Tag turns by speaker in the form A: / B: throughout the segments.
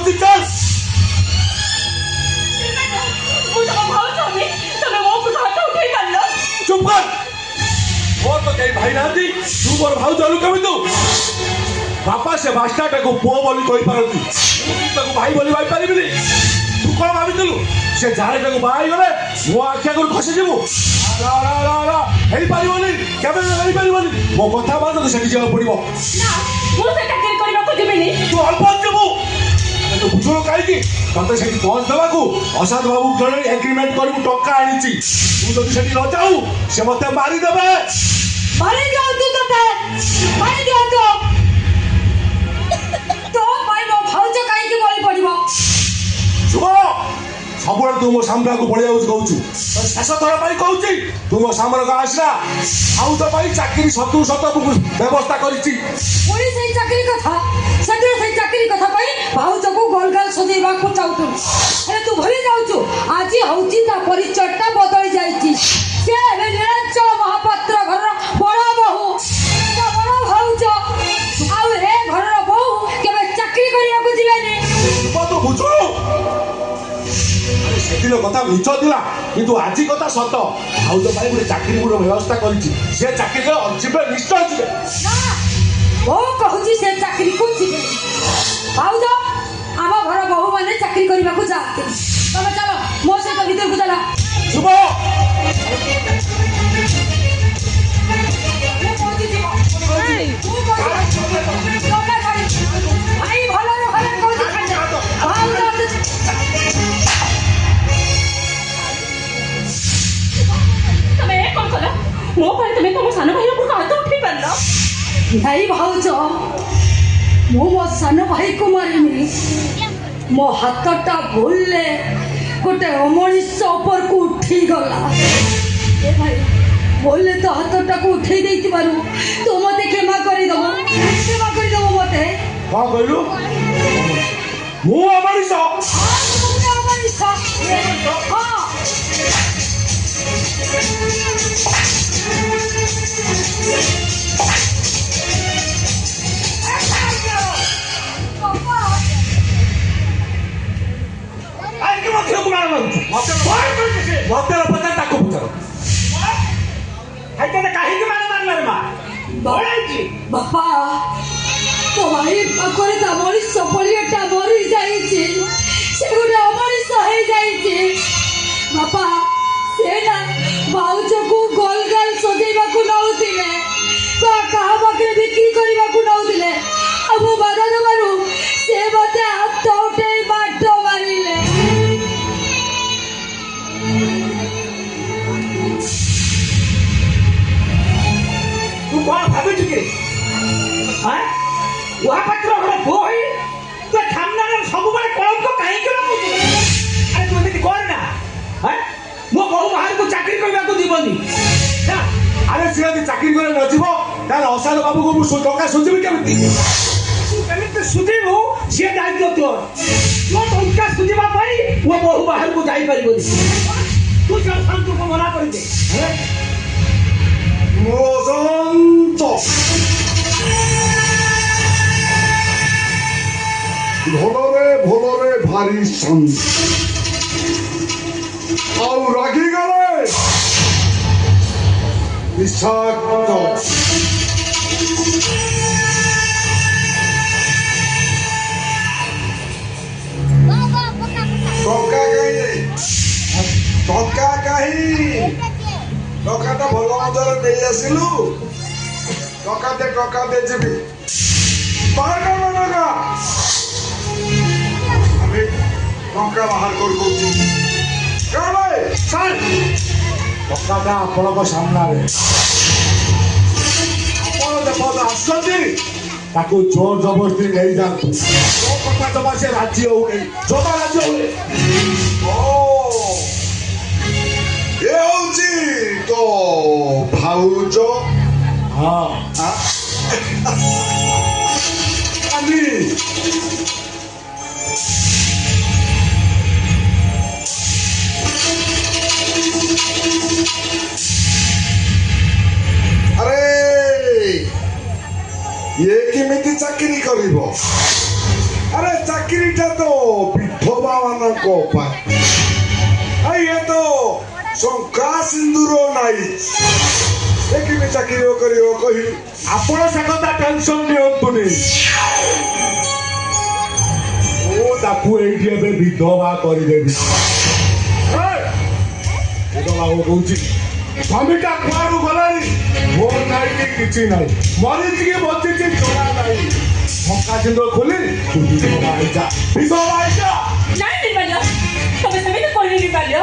A: कहूँ चल चुप कर मोर तो कहीं भाई ना तू मोर भाव चालू कमी तू बापा से बास्टाटा को पुओ बोली कहि पारती ताको भाई बोली भाई पारिबिनी तू कोन भाबितलु से जारेटा को बाई गले मो आख्या को खसे जेबु रा रा रा रा हेई पारिबोनी केबे हेई पारिबोनी मो कथा बात तो सेठी जेबा पड़िबो
B: ना मो से चाकरी करबा को जेबेनी
A: तू अल्प जेबु तो बुझो काई की तते सेठी पहुंच देबा को असाद बाबू गले एग्रीमेंट करबु टक्का आनिची तू जदी सेठी न जाऊ से मते मारी देबे
B: मारी दियो तू तते मारी दियो तो भाई मो भाउज काई के बोली पड़िबो
A: शुभ सबुळे तू मो सामना को पड़े आउछ कहूछु शेष थोड़ा पाई कहूची तू मो सामना को आसना आउ तो पाई चाकरी सतु व्यवस्था करिछि
B: पुरी से चाकरी कथा सदे से चाकरी कथा पाई भाउज को गोलगाल सजेबा को चाउतु अरे तू भले जाउछु आजी हउची ता परिचयटा बदली जाईची से हे निरंच महापात्र घर बड़ा बहु ता बड़ा भाउज आउ हे घर बहु केबे चाकरी करिया को जिवेनी
A: तो बुझो सेदिन कथा मिछ दिला किंतु आजी कथा सत भाउज पाई गोटे चाकरी गुरो व्यवस्था करिछि से चाकरी के अजिबे निश्चय जिबे
B: ना वो कहूची से चाकरी को जिवे भाउज आमा घर बहु माने चाकरी करिबा को जाते चलो चलो मो से तो भीतर को चला
A: शुभ
B: नहीं भाउज मो मो सान भाई को मारिनी मो हाथटा भूलले गोटे अमनिष ऊपर को उठी गला ए भाई बोलले तो हाथटा को उठे देती बारू तो मते क्षमा करी दबो मते
A: हां कहलु मु अमनिष
B: बापा तो भाई पाखरे ता मनीष पलियाटा मरी जाईची से गोटे अमनीष हे जाईची बापा से ना भाउज को गोलगाल सजेबा को नउतिले तो कहा बाकरे बिक्री करबा को नउतिले अब बाधा दबारू से मते हाथ उठे बाट मारिले
C: तू कौन भाभी चुके हाँ वहाँ पत्र घर बोई तो थामना ना सब बार कौन को कहीं क्यों मुझे अरे तू ऐसे कौन ना हाँ वो बहु बाहर को चाकरी करने को दीवानी ना
A: अरे सिरा की चाकरी करे न जीवो तार असाद बाबू को मु टका सुझिबि केमिति
C: केमिति सुझिबु से दायित्व तोर तो टका सुझिबा पाई वो बहु बाहर को जाई परिबोनी तू चल शांत को मना कर दे
A: मोसंतो
D: भोलरे भारी शांत आउ रागी गले विषाक्त टका कहीं टकाटा भल मजर दे आसिलु टका दे जीवी टका बाहर कर
A: टकाटा आपण सामना आप आसती ताको जोर जबरदस्ती नहीं जातु तो कथा जमा से राज्य हो गई जमा राज्य हो
D: ये होची तो भाउज
A: हाँ
D: अनि अरे ये किमिति चाकरी करिबो अरे चाकरी ଚାକିରିଟା ତ ବିଧବା ମାନଙ୍କ ପାଇଁ ଇଏ ତ ଶଙ୍କା ସିନ୍ଦୁର ନାହିଁ କେମିତି ଚାକିରି କରିବ କହିଲି
A: ଆପଣ ସେ କଥା ଟେନସନ ନିଅନ୍ତୁନି ମୁଁ ତାକୁ ଏଇଠି ଏବେ ବିଧବା କରିଦେବି ବିଧବା କହୁଛି ସ୍ୱାମୀଟା କୁଆଡୁ ଗଲାଣି ମୋର ନାହିଁ କି କିଛି ନାହିଁ ମରିଛି କି ବଞ୍ଚିଛି ଜଣା ନାହିଁ ଶଙ୍କା ସିନ୍ଦୁର ଖୋଲି ତୁ ବିଧବା ହେଇଯା
B: ନାଇଁ ନିର୍ମାଲ୍ୟ ତମେ ସେମିତି କହିଲେ ନିର୍ମାଲ୍ୟ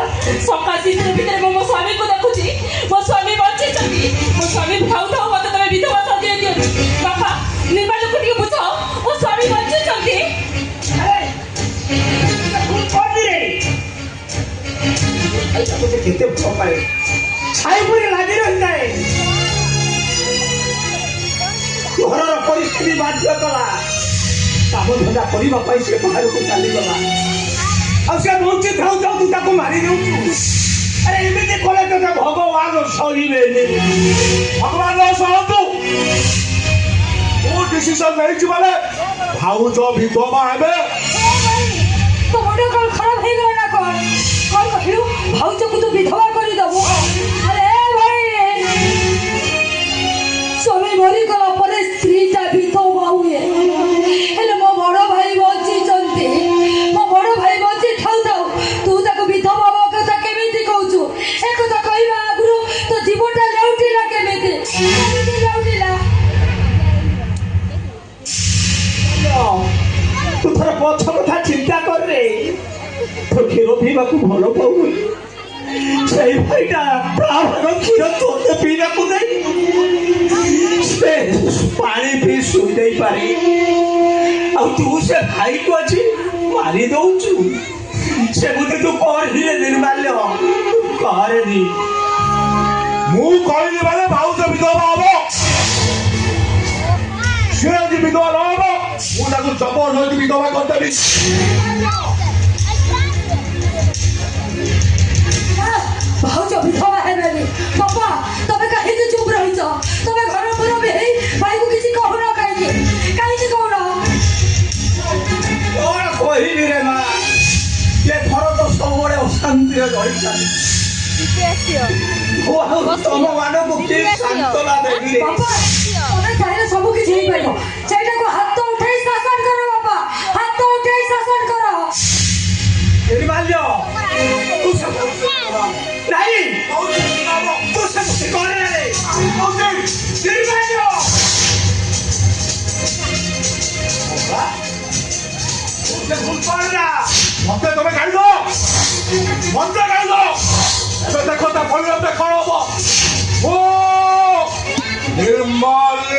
B: ସକାଳ ସିନ୍ଦୁର ଭିତରେ ମୁଁ ମୋ ସ୍ୱାମୀକୁ ଦେଖୁଛି ମୋ ସ୍ୱାମୀ ବଞ୍ଚିଛନ୍ତି ମୋ ସ୍ୱାମୀ ଥାଉ ଥାଉ ମତେ ତମେ ବିଧବା ସଜେଇ ଦିଅନ୍ତୁ ବାପା ନିର୍ମାଲ୍ୟକୁ ଟିକେ ବୁଝାଅ ମୋ ସ୍ୱାମୀ ବଞ୍ଚିଛନ୍ତି
C: କେତେ ଭଲ ପାଏ ଛାଇ ପରି ଲାଗି ରହିଥାଏ ଘରର ପରିସ୍ଥିତି ବାଧ୍ୟ କଲା କାମ ଧନ୍ଦା କରିବା ପାଇଁ ସେ ବାହାରକୁ ଚାଲିଗଲା ଆଉ ସେ ବଞ୍ଚି ଥାଉ ଥାଉ ତୁ ତାକୁ ମାରି ଦେଉଛୁ ଆରେ ଏମିତି କଲେ ତୋତେ ଭଗବାନ ସହିବେନି
A: ଭଗବାନ ଶୁଣନ୍ତୁ ମୁଁ ଡିସିସନ ନେଇଛି ମାନେ ଭାଉଜ ବିଧବା ହେବେ
B: তো মুন্ড কল খারাপ হয়ে গেল না কর কল কহিলু ভাউজକୁ ତୁ ବିଧବା କରିଦବୁ ଆରେ ଭାଇ ସ୍ୱାମୀ ମରିଗଲା ପରେ ସ୍ତ୍ରୀଟା ବିଧବା ହୁଏ ହେଲେ ମୋ ବଡ଼ ଭାଇ ବଞ୍ଚିଛନ୍ତି ମୋ ବଡ଼ ଭାଇ ବଞ୍ଚି ଥାଉ ଥାଉ ତୁ ତାକୁ ବିଧବା ହବା କଥା କେମିତି କହୁଛୁ ଏ କଥା କହିବା ଆଗରୁ ତୋ ଜୀବନଟା ଲେଉଟିଲା କେମିତି ଲେଉଟିଲା
C: ତୁ ଥର ପଛ କଥା ଚିନ୍ତା କରେ ତୋ କ୍ଷୀର ପିଇବାକୁ ଭଲ ପାଉନି ସେଇ ଭାଇଟା ତା ଭାଗ କ୍ଷୀର ତୋତେ ପିଇବାକୁ ଦେଇ ସେ ପାଣି ପିଇ ଶୋଇ ଦେଇପାରେ ଆଉ ତୁ ସେ ଭାଇକୁ ଅଛି ମାରି ଦଉଛୁ ସେମିତି ତୁ କରିଲେ ନିର୍ମାଲ୍ୟ କରେନି
A: ମୁଁ କହିଲି ମାନେ ଭାଉଜ ବିଧବା ହବ ସେ ଯଦି ବିଧବା ନ ହବ ମୁଁ ତାକୁ ଜବରଦସ୍ତି ବିଧବା କରିଦେବି
B: ଭାଉଜ ବିଧବା ହେବେନି ବାପା ତମେ କାହିଁକି ଚୁପ୍ ରହିଛ ତମେ ଘର ମୁରବି ହେଇ ଭାଇକୁ କିଛି କହୁନ କାହିଁକି କହୁନ
C: କଣ କହିବି ରେ ମା ଏ ଘର ତ ସବୁବେଳେ ଅଶାନ୍ତିରେ ରହିଛନ୍ତି ତମ ମାନଙ୍କୁ କି ସାନ୍ତ୍ୱନା ଦେବି ରେ
B: ବାପା ତମେ ଚାହିଁଲେ ସବୁ କିଛି ହେଇପାରିବ ସେଇଟାକୁ ହାତ ଉଠେଇ ଶାସନ କର ବାପା ହାତ ଉଠେଇ ଶାସନ କର
C: ନିର୍ମାଲ୍ୟ ତୁ ନାଇଁ ତୁ ସେମିତି କରେ ନିର୍ମାଲ୍ୟ ଭୁଲ କର
A: ମତେ ତମେ ଗାଳି ଦବ ମତେ ଗାଳି ଦବ ଏବେ ଦେଖ ତା ପରିଣତ କଣ ହବ ଓ ନିର୍ମାଲ୍ୟ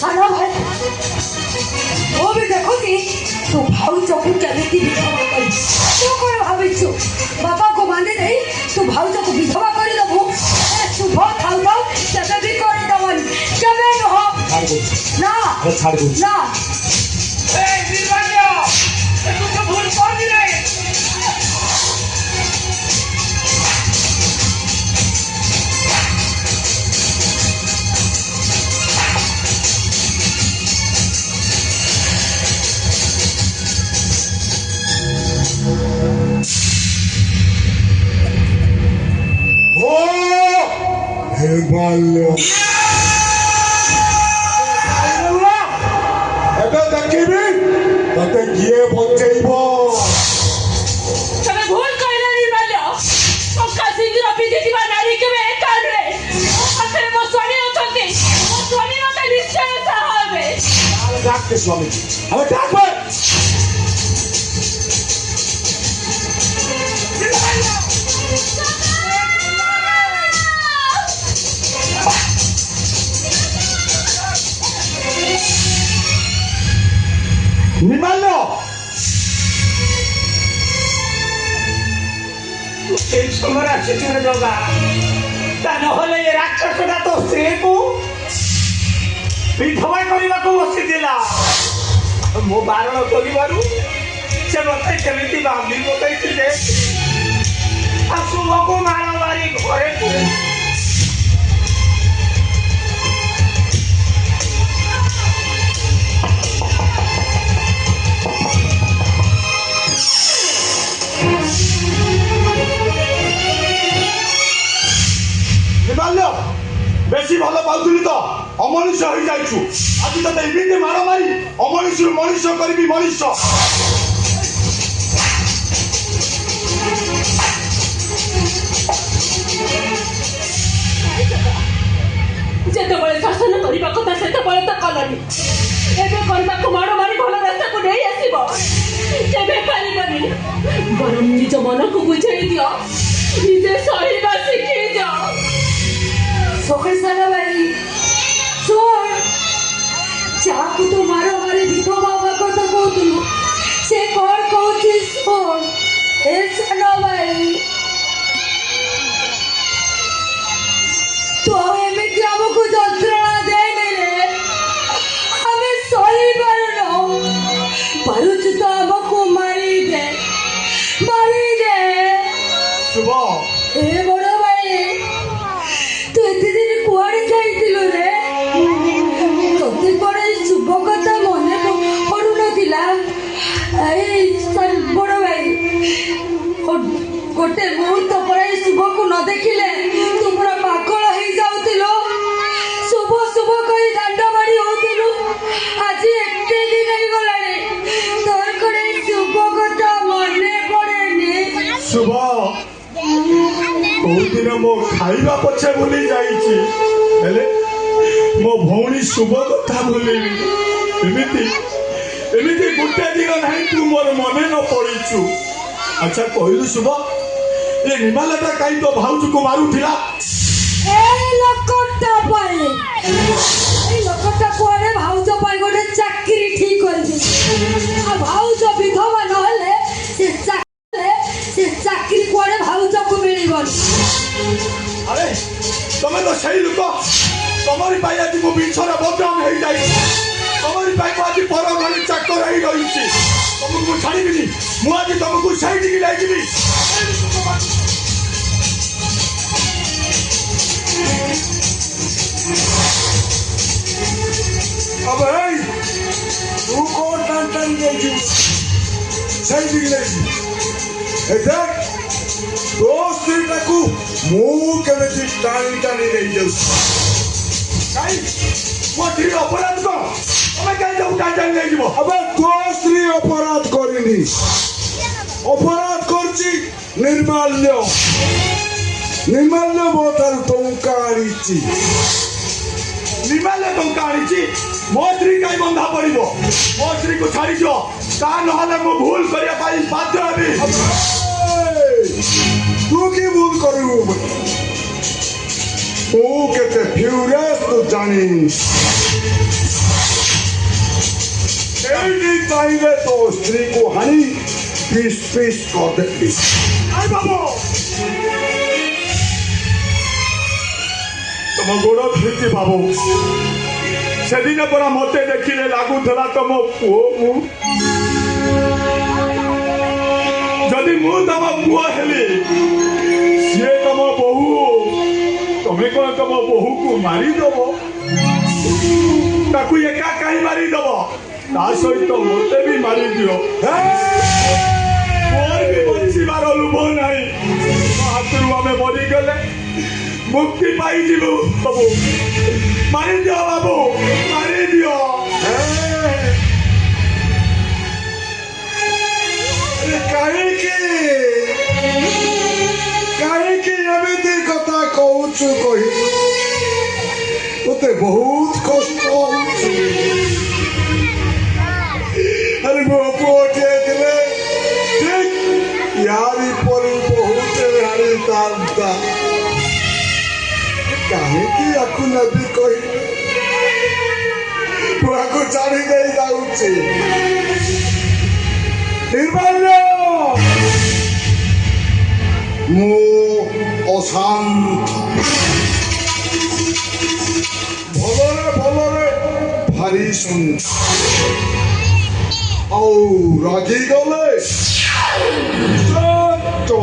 B: ସାନ ଭାଇ ମୁଁ ବି ଦେଖୁଛି ତୁ ଭାଉଜକୁ କେମିତି ବିଧବା କରି ତୁ କ'ଣ ଭାବିଛୁ ବାପାକୁ ବାନ୍ଧି ଦେଇ ତୁ ଭାଉଜକୁ ବିଧବା କରିଦେବୁ ଶୁଭ ଥାଉ ଥାଉ କେବେ ବି କରିଦେବନି କେବେ ନୁହଁ ନା
A: ଛାଡ଼ି ଦଉଛି
B: ନା
C: ନିର୍ମାଲ୍ୟ ତୁ ତ ଭୁଲ କରିବି ରେ
A: ନିର୍ମାଲ୍ୟ ଏବେ ଦେଖିବି ତତେ କିଏ ବଞ୍ଚେଇବ
B: ତମେ ଭୁଲ କହିଲେ ନିର୍ମାଲ୍ୟ ଟଙ୍କା ସିନ୍ଦୁର ପିନ୍ଧିଥିବା ନାରୀ କେବେ ଏକା ନୁହେଁ ମୋ ପାଖରେ ମୋ ସ୍ୱାମୀ ଅଛନ୍ତି ମୋ ସ୍ୱାମୀ ମତେ ନିଶ୍ଚୟ ସାହା ହେବେ
A: ডাকতে স্বামী আমি ডাকবে নির্মাল্য
C: এই সময় আসছে জগা ତା ନହେଲେ ଏ ରାକ୍ଷସଟା ତୋ ସ୍ତ୍ରୀକୁ ବିଧବା କରିବାକୁ ବସିଥିଲା। ମୁଁ ବାରଣ କରିବାରୁ ସେ ମୋତେ କେମିତି ବାନ୍ଧି ପକାଇଛି ଯେ ଶୁଭକୁ ମାଳ ମାରି ଘରେ ପୁରେ।
A: ନିର୍ମାଲ୍ୟ ବେଶୀ ଭଲ ପାଉଥିଲି ତ ଅମଣିଷ ହେଇଯାଇଛୁ। ଆଜି ତତେ ଏମିତି ମାଡ଼ ମାରି ଅମଣିଷରୁ ମଣିଷ କରିବି ମଣିଷ।
B: ଯେତେବେଳେ ଶାସନ କରିବା କଥା ସେତେବେଳେ ତ କଲନି, ଏବେ କରିବାକୁ ମାଡ଼ ମାରି ଭଲ ରାସ୍ତାକୁ ନେଇ ଆସିବ କେବେ ପାରିବନି। ବରଂ ନିଜ ମନକୁ ବୁଝେଇ ଦିଅ, ନିଜେ ସହିବା ଶିଖେଇ ଯାଅ। ସକାଳ ସାରା ଭାଇ ଶୁଣ, ଯାହାକୁ ତୁ ମାର ମାରି ବିଧବା ହବା କଥା କହୁଥିଲୁ ସେ କଣ କହୁଛି ଶୁଣ। ଏ ସାନ ଭାଇ, ତୁ ଆଉ ଏମିତି ଆମକୁ ଯନ୍ତ୍ରଣା ଦେଇନି ରେ, ଆମେ ସହିପାରୁନୁ। ପାରୁଛୁ ତ ଆମକୁ ମାରିଦେ, ମାରିଦେ।
A: ଶୁଭ,
B: ଏ ବଡ଼ ଭାଇ, ତୁ ଏତେ ଦିନ କୁଆଡ଼େ ଯାଇଥିଲୁ ରେ? ତତେ କଣ ଏଇ ଶୁଭ କଥା ମନେ ପଡୁନଥିଲା? ଏଇ ବଡ଼ ଭାଇ, ଗୋଟେ ମୁହୂର୍ତ୍ତ ପରେ ଏଇ ଶୁଭକୁ ନ ଦେଖିଲେ ତୁ ପୁରା ପାଗଳ ହେଇଯାଉଥିଲୁ। ଶୁଭ ଶୁଭ କହି ଦାଣ୍ଡ ବାଡ଼ି ହଉଥିଲୁ। ଆଜି ଏତେ ଦିନ ହେଇଗଲାଣି, ତୋର କଣ ଏଇ ଶୁଭ କଥା ମନେ ପଡେନି?
A: ଶୁଭ କୋଉଦିନ ମୋ ଖାଇବା ପଛେ ଭୁଲି ଯାଇଛି, ହେଲେ ମୋ ଭଉଣୀ ଶୁଭ କଥା ଭୁଲିବି। ଏମିତି ଏମିତି ଗୋଟେ ଦିନ ନାହିଁ ତୁ ମୋର ମନେ ନ ପଡ଼ିଛୁ। ଆଚ୍ଛା କହିଲୁ ଶୁଭ, ଏ ନିର୍ମାଲ୍ୟଟା କାହିଁ ତୋ ଭାଉଜକୁ ମାରୁଥିଲା?
B: এই ଲୋକଟା ପାଇଁ, এই ଲୋକଟା କୁଆଡ଼େ ଭାଉଜ ପାଇଁ ଗୋଟେ ଚାକିରି ଠିକ କରିଛି। ଆଉ ଭାଉଜ ବିଧବା ନହେଲେ ସେ ଚାକିରି କୁଆଡ଼େ ଭାଉଜକୁ ମିଳିବନି।
A: ଆରେ ତମେ ତ ସେଇ ଲୋକ, ତମରି ପାଇଁ ଆଜି ମୁଁ ବିଛରେ ବଦନାମ ହେଇଯାଇଛି। ତମରି ପାଇଁ ମୁଁ ଆଜି ପର ଘରେ ଚାକର ହେଇ ରହିଛି। ତମକୁ ମୁଁ ଛାଡ଼ିବିନି, ମୁଁ ଆଜି ତମକୁ ସେଇଠିକି ନେଇଯିବି।
D: अबे तू कौन टान देगी सही दिखलेगी देख दोस्ती को मुंह केमिति टाणी टाणी नहीं जाऊ
A: କାଇଁ ମୋ ସ୍ତ୍ରୀ ଅପରାଧ କଣ? ତମେ କାହିଁ ତାକୁ ଟାଣି ଟାଣି ନେଇଯିବ?
D: अबे तो स्त्री अपराध करिनी अपराध करची निर्माल्य निर्माल्य मोतार टंका आनीची
A: ନିର୍ମାଲ୍ୟ ଟଙ୍କା ଆଣିଛି, ମୋ ସ୍ତ୍ରୀ କାହିଁ ବନ୍ଧା ପଡ଼ିବ? ମୋ ସ୍ତ୍ରୀକୁ ଛାଡ଼ିଦିଅ, ତା ନହେଲେ ମୁଁ ଭୁଲ କରିବା ପାଇଁ ବାଧ୍ୟ ହେବି।
D: तू की भूल करू तू केते फ्यूरियस तू जानी एडी चाहिए तो स्त्री को हनी पीस पीस कर देती
A: ଆରେ ବାବୁ, ତମ ଗୋଡ଼ ଧରିଛି ବାବୁ। ସେଦିନ ପରା ମତେ ଦେଖିଲେ ଲାଗୁଥିଲା ତମ ପୁଅ ମୁଁ। ଯଦି ମୁଁ ତମ ପୁଅ ହେଲି, ସିଏ ତମ ବୋହୂ, ତମେ କଣ ତମ ବୋହୂକୁ ମାରିଦବ? ତାକୁ ଏକା କାହିଁ ମାରିଦବ? ତା ସହିତ ମତେ ବି ମାରିଦିଅ। ମୋର ବି ବଞ୍ଚିବାର ଲୋଭ ନାହିଁ। ମୋ ହାତରୁ ଆମେ ମରିଗଲେ ମୁକ୍ତି ପାଇଯିବୁ। ବାବୁ ମାରିଦିଅ, ବାବୁ ମାରିଦିଅ।
D: କାହିଁକି ଏମିତି କଥା କହୁଛୁ କହିବୁ ତୋତେ ବହୁତ କଷ୍ଟ ହଉଛି। ଆରେ ମୋ ପୁଅଟିଏ ଥିଲେ ଠିକ୍ ୟାରି ପରି ବହୁତ ହାରିଥାନ୍ତା। କାହିଁକି ଆକୁ ନେବି କହିଲୁ? ପୁଅକୁ ଛାଡ଼ି ଦେଇ ଯାଉଛି। ନିର୍ମାଲ୍ୟ ମୁଁ ଅଶାନ୍ତ कंडीशन आओ राजी गले तो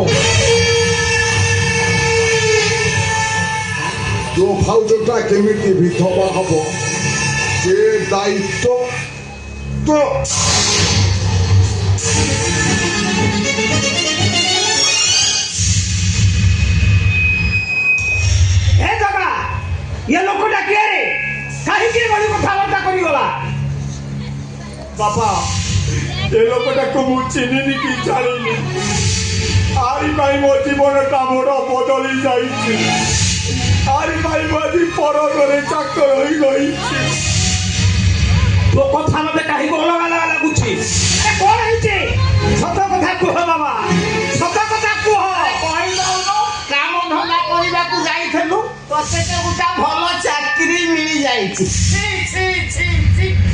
D: जो भाउजटा केमिति विधवा हब जे दायित्व तो
C: हे जगा ये लोकटा किए रे काहे के बड़ी कथाबार्ता करी गला
A: बापा ए लोकटाକୁ ମୁଁ ଚିହ୍ନିନି କି ଜାଣିନି ଆରି ପାଇଁ ମୋ ଜୀବନଟା ମୋର ବଦଳି ଯାଇଛି ଆରି ପାଇଁ ମୁଁ ଆଜି ପରଘରେ ଚାକର ହୋଇଯାଇଛି
C: तो कथा मते काहे को अलग अलग लाଗୁଛି ए कोन ହେଇଛି ସତ କଥା କୁହ ବାବା ସତ କଥା କୁହ
E: କହିଦଉନୁ କାମ ଧନ୍ଦା କରିବାକୁ ଯାଇଥିଲୁ ତତେ ଗୋଟେ ଭଲ ଚାକିରି ମିଳି ଯାଇଛି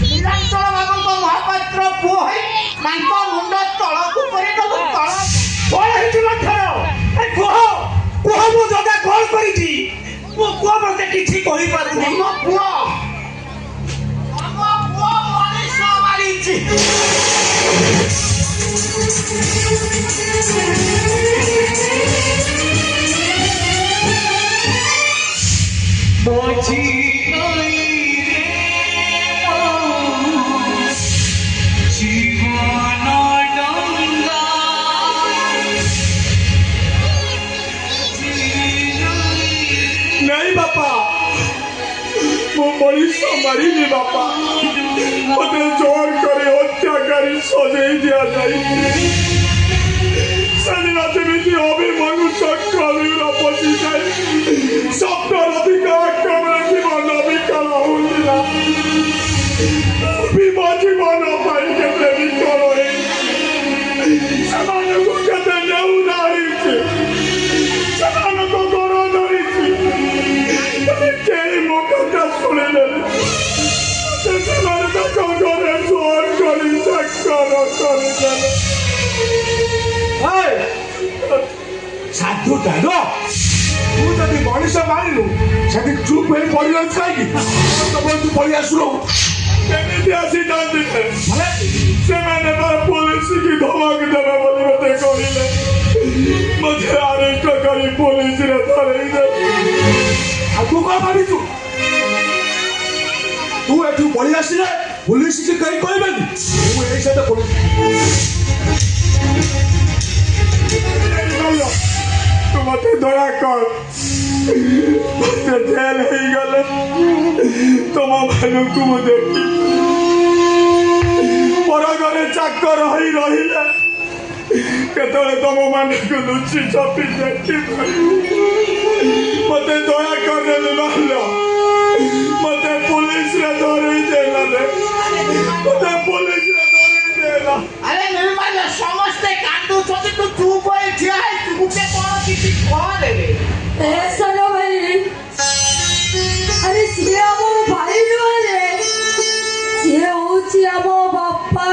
E: ନିରଞ୍ଚଳ ବାବୁଙ୍କ ମହାପାତ୍ର ପୁଅ ହେଇ ତାଙ୍କ ମୁଣ୍ଡ ତଳକୁ କରିଦବୁ ତଳ
C: कोन ହେଇଛି ଲକ୍ଷଣ ଏ କୁହ କୁହ ମୁଁ ଜଗା କଲ୍ କରିଛି ମୁଁ କୁହ ମତେ କିଛି କହି ପାରୁନି
E: ମୋ ପୁଅ ମଣିଷ ମାରିଛି
A: नहीं बापा ମୁଁ ମଣିଷ ମାରିନି ବାପା ମତେ ଜୋର କରି ହତ୍ୟାକାରୀ ସଜେଇ ଦିଆଯାଇଛି ସେଦିନ ଯେମିତି ଅଭିମନ୍ୟୁ ଚକ୍ରବ୍ୟୁର ପଶିଯାଏ ସପ୍ତରଥିକ ଆକ୍ରମଣ ଜୀବନ ବିକଳ ହୋଇଥିଲା ମୋ ଜୀବନ ପାଇଁ କେତେ ବିକଳ ହେଇଛି ସେମାନଙ୍କୁ କେତେ ନେଉନା ହେଇଛି ସେମାନଙ୍କ ଗୋଡ଼ ଧରିଛି କେହି ମୋ କଥା ଶୁଣିଲେନି ସେମାନେ ତାଙ୍କ ଘରେ ଜୋର କରି ଚାକର କରିଦେଲେ ସାଧୁ ଦାଦ ତୁ ଯଦି ମଣିଷ ମାରିଲୁ ସେଠି ଚୁପ୍ ହେଇ ପଡ଼ିଯାଉଛି କାହିଁକି ତମେ ତୁ ପଳେଇ ଆସିଲୁ କେମିତି ଆସିଥାନ୍ତି ସେମାନେ ପୋଲିସକି ଧମକ ଦେବେ ବୋଲି ମତେ କହିଲେ ମତେ ଆରେଷ୍ଟ କରି ପୋଲିସରେ ଧରେଇ ଦେଲେ ଆଉ ତୁ କଣ ଭାବିଛୁ ତୁ ଏଠୁ ପଳେଇ ଆସିଲେ ପୁଲିସ କି କେହି କହିବେନି ମୁଁ ଏଇ ସହିତ ତୁ ମତେ ଦୟା କର ମତେ ଜେଲ ହେଇଗଲେ ତମ ମାନଙ୍କୁ ମୁଁ ଦେଖି ପର ଘରେ ଚାକର ହେଇ ରହିଲେ କେତେବେଳେ ତମ ମାନଙ୍କୁ ଲୁଚି ଛପି ଦେଖି ମତେ ଦୟା କରିଦେଲେ ମାରିଲ ମତେ ପୁଲିସରେ ଧରେଇ ଦେଲେ ମତେ ପୁଲିସରେ ଧରେଇ ଦେଲା
E: ଆରେ ନିର୍ମାଲ୍ୟ ସମସ୍ତେ କାନ୍ଦୁଛନ୍ତି ତୁ ଚୁପ୍ ହୋଇ ଠିଆ ହେଇଛୁ ଗୋଟେ କଣ କିଛି କରେ ରେ
B: ए साला भाई अरे सिए आमो भाई नुआले सिए होची आमो बाप्पा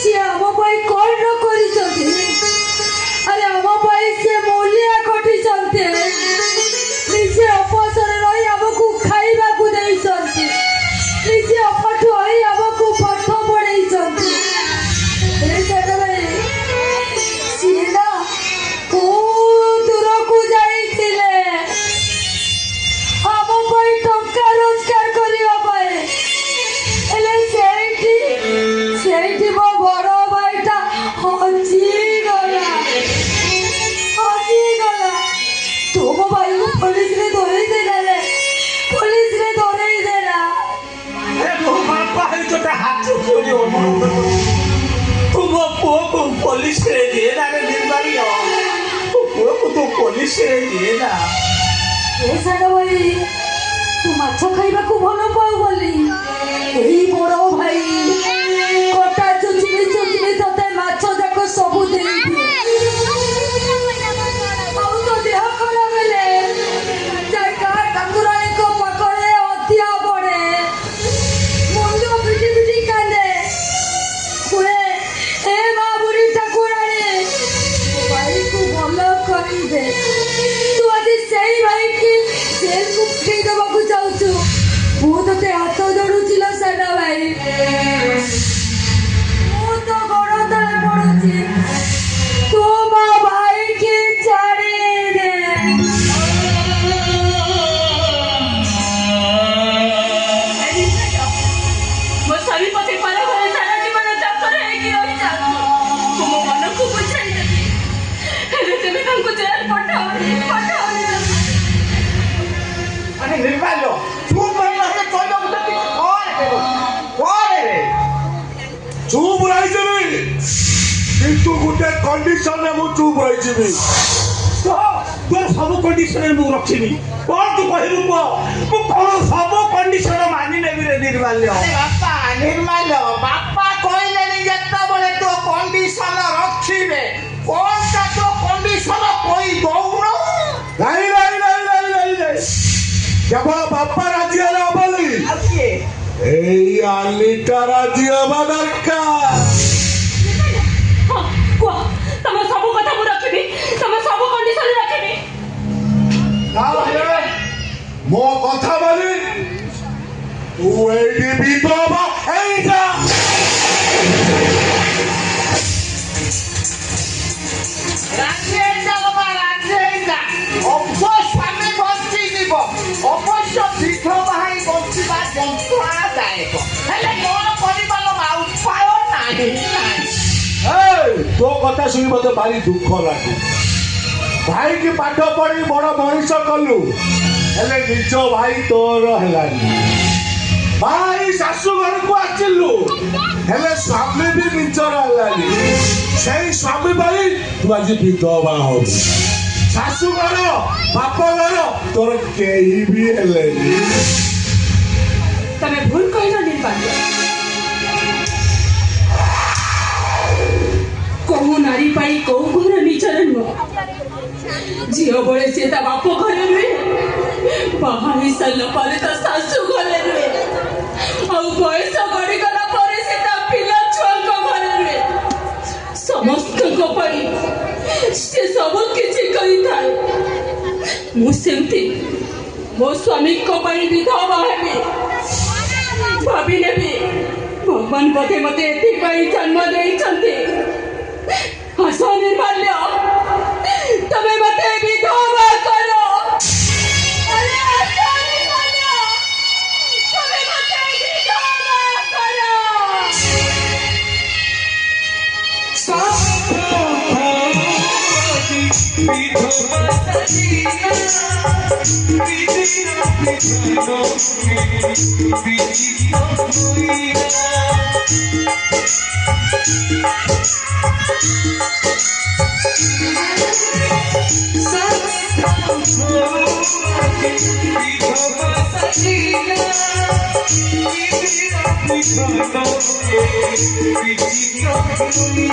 B: सिए आमो भाई कोन न करी चंती अरे आमो भाई से मूल्य कोठी चंती निजे अपसर रही हमको खाइबा को देई चंती निजे अपठ होई हमको पाठ पढ़ाई चंती ए साला भाई सिए ना को दूरକୁ ଯାଇଥିଲେ ଆମ ପାଇଁ ଟଙ୍କା ରୋଜଗାର କରିବା ପାଇଁ ହେଲେ ସେଇଠି ମୋ ବଡ଼ ଭାଇଟା ହଜିଗଲା ତୁମ ଭାଇକୁ ପୋଲିସରେ ଧରେଇ ଦେଲା ପୋଲିସରେ ଧରେଇ ଦେଲା
C: अरे तू बापा है तो हाथ चोरी हो तुम पुओ को पुलिस रे दे ना रे निर्माल्य तू पुओ को तो पुलिस रे दे ना
B: ଏ ସାନ ଭାଇ ତୁ ମାଛ ଖାଇବାକୁ ଭଲ ପାଉ ବୋଲି ଏଇ ବଡ଼ ଭାଇ କଟା ଚୁଚିବି ତତେ ମାଛ ଯାକ ସବୁ ଦେଇଦିଏ ଆଉ ତୋ ଦେହ ଖରାପ ହେଲେ ଯାଇ କାହା ଠାକୁରାଣୀଙ୍କ ପାଖରେ ଅଧିଆ ପଡ଼େ ମୁଣ୍ଡ ପିଟି କାନ୍ଦେ କୁହେ ଏ ମା ବୁଢ଼ୀ ଠାକୁରାଣୀ ଭାଇକୁ ଭଲ କରିଦେ ତୁ ଆଜି ସେଇ ଭାଇକି ଜେଲକୁ ପଠେଇ ଦେବାକୁ ଚାହୁଁଛୁ ମୁଁ ତ
A: ଗୋଟେ କଣ୍ଡିସନରେ ମୁଁ ଚୁପ୍ ରହିଯିବି।
C: তোর সব কন্ডিশনের মুখ রক্ষিবি কোন তু কহিবু কো মু কোন সব কন্ডিশন মানি নেবি রে নির্মাল্য
E: আরে বাপা নির্মাল্য বাপা কইলেনি যেতবেলে তো কন্ডিশন রখিবে কোনটা তো কন্ডিশন কই দৌন
A: নাই নাই নাই নাই নাই নাই কেবল বাপা রাজি হলে হবনি,
C: আজকে
A: এই আলিটা রাজি হবা দরকার।
B: ହଁ କୁହ ତମ ସବୁ କଥା ମୁଁ ରଖିବି, ତମ ସବୁ କଣ୍ଡିସନରେ ରଖିବି।
A: ତାହେଲେ ମୋ କଥା ମାନି ତୁ ଏଇଠି ବିଧବା ହେଇଯା।
E: রাজি হইযা বাবা রাজি হইযা অবশ্যই বঞ্চি দিব অবশ্য বিধবা হই বঞ্চিবা যন্ত্রণাদায়ক হেলে কোন করিবার উপায় নাই নাই
A: এই ତୋ କଥା ଶୁଣି ମତେ ଭାରି ଦୁଃଖ ଲାଗେ। ଭାଇକି ପାଠ ପଢି ବଡ ମଣିଷ କଲୁ, ହେଲେ ନିଜ ଭାଇ ତୋର ହେଲାନି। ଭାଇ ଶାଶୁ ଘରକୁ ଆସିଲୁ, ହେଲେ ସ୍ୱାମୀ ବି ନିଜର ହେଲାନି। ସେଇ ସ୍ୱାମୀ ପାଇଁ ତୁ ଆଜି ବିଧବା ହବୁ। ଶାଶୁ ଘର ବାପ ଘର ତୋର କେହି ବି ହେଲେନି।
B: ତମେ ଭୁଲ କହିଲ ନିର୍ବାଲ୍ୟ। କୋଉ ନାରୀ ପାଇଁ କୋଉ ଘର ନିଜର ନୁହଁ। ଝିଅ ବେଳେ ସେ ତା ବାପ ଘରେ ରୁହେ, ବାହା ହେଇ ସାରିଲା ପରେ ତା ଶାଶୁ ଘରେ ରୁହେ, ଆଉ ବୟସ ଗଡ଼ିଗଲା ପରେ ସେ ତା ପିଲା ଛୁଆଙ୍କ ଘରେ ରୁହେ। ସମସ୍ତଙ୍କ ପାଇଁ ସେ ସବୁ କିଛି କରିଥାଏ। ମୁଁ ସେମିତି ମୋ ସ୍ୱାମୀଙ୍କ ପାଇଁ ବିଧବା ହେବି ଭାବି ନେବି। ଭଗବାନ ବୋଧେ ମତେ ଏଥିପାଇଁ ଜନ୍ମ ଦେଇଛନ୍ତି। ହସ ନିର୍ମାଲ୍ୟ, ତମେ ମତେ ବିଧବା କର। ଆରେ ହସ ନିର୍ମାଲ୍ୟ, ତମେ ମତେ ବିଧବା କର।
F: Be